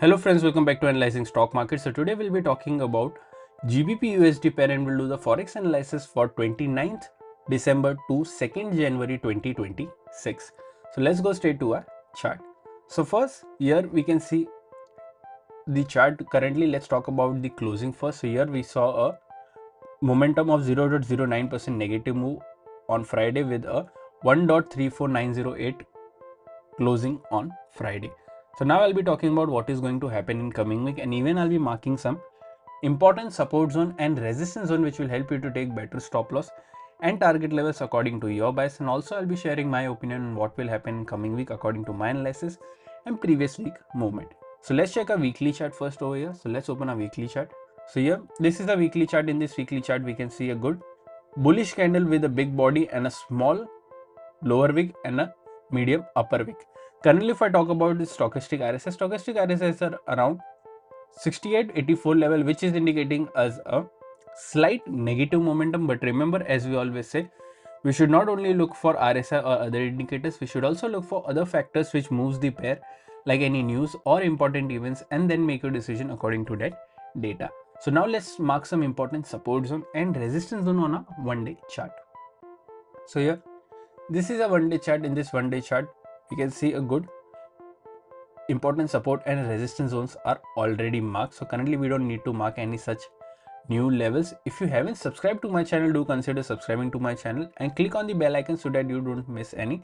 Hello friends, welcome back to Analyzing Stock Market. So today we'll be talking about GBP USD pair and we'll do the Forex analysis for 29th December to 2nd January 2026. So let's go straight to our chart. So first here we can see the chart currently. Let's talk about the closing first. So here we saw a momentum of 0.09% negative move on Friday with a 1.34908 closing on Friday. So now I'll be talking about what is going to happen in coming week, and even I'll be marking some important support zone and resistance zone which will help you to take better stop loss and target levels according to your bias. And also I'll be sharing my opinion on what will happen in coming week according to my analysis and previous week movement. So let's check a weekly chart first over here. So let's open a weekly chart. So here this is the weekly chart. In this weekly chart we can see a good bullish candle with a big body and a small lower wick and a medium upper wick. Currently, if I talk about the stochastic RSI are around 6884 level, which is indicating us a slight negative momentum. But remember, as we always say, we should not only look for RSI or other indicators, we should also look for other factors which moves the pair, like any news or important events, and then make your decision according to that data. So now let's mark some important support zone and resistance zone on a one-day chart. So here, this is a one-day chart. In this one-day chart, we can see a good important support and resistance zones are already marked. So currently we don't need to mark any such new levels. If you haven't subscribed to my channel, do consider subscribing to my channel and click on the bell icon so that you don't miss any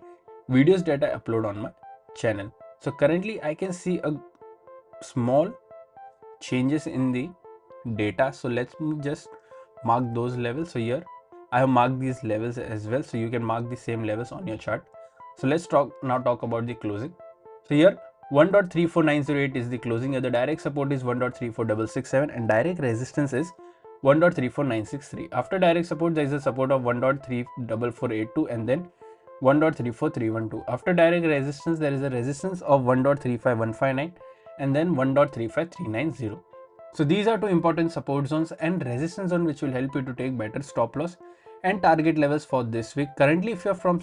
videos that I upload on my channel. So currently I can see a small changes in the data. So let me just mark those levels. So here I have marked these levels as well. So you can mark the same levels on your chart. So let's talk about the closing. So here 1.34908 is the closing. Here the direct support is 1.34667 and direct resistance is 1.34963. After direct support, there is a support of 1.34482 and then 1.34312. After direct resistance, there is a resistance of 1.35159 and then 1.35390. So these are two important support zones and resistance zone which will help you to take better stop loss and target levels for this week. Currently, if you're from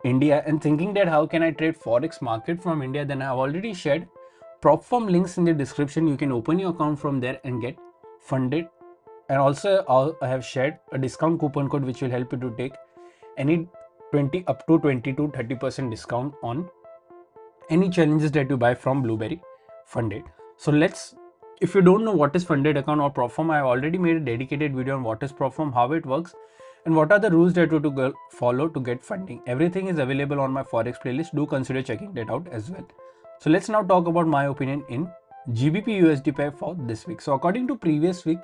India and thinking that how can I trade Forex market from India, then I have already shared prop firm links in the description. You can open your account from there and get funded. And also I have shared a discount coupon code which will help you to take any 20 up to 20 to 30% discount on any challenges that you buy from Blueberry Funded. So if you don't know what is funded account or prop firm, I have already made a dedicated video on what is prop firm, how it works, and what are the rules that you to follow to get funding. Everything is available on my Forex playlist. Do consider checking that out as well. So let's now talk about my opinion in GBP USD pair for this week. So according to previous week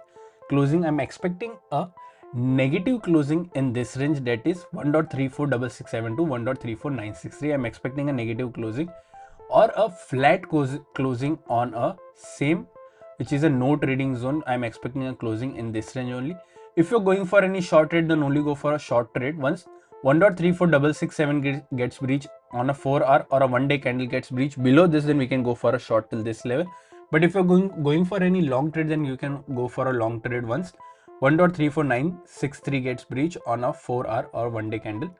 closing, I'm expecting a negative closing in this range, that is 1.346672 to 1.34963. I'm expecting a negative closing or a flat closing on a same, which is a no trading zone. I'm expecting a closing in this range only. If you're going for any short trade, then only go for a short trade. Once 1.34667 gets breached on a 4-hour or a one-day candle gets breached below this, then we can go for a short till this level. But if you're going for any long trade, then you can go for a long trade once 1.34963 gets breached on a 4-hour or one-day candle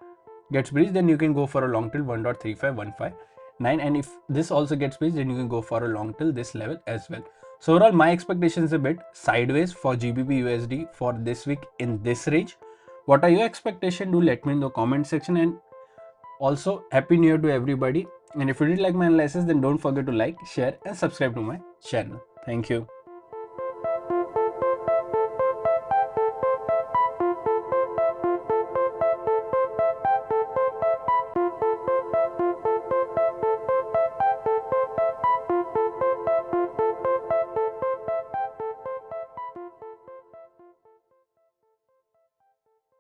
gets breached, then you can go for a long till 1.35159, and if this also gets breached, then you can go for a long till this level as well. So overall, my expectation is a bit sideways for GBP USD for this week in this range. What are your expectations? Do let me in the comment section, and also happy new year to everybody. And if you did like my analysis, then don't forget to like, share and subscribe to my channel. Thank you.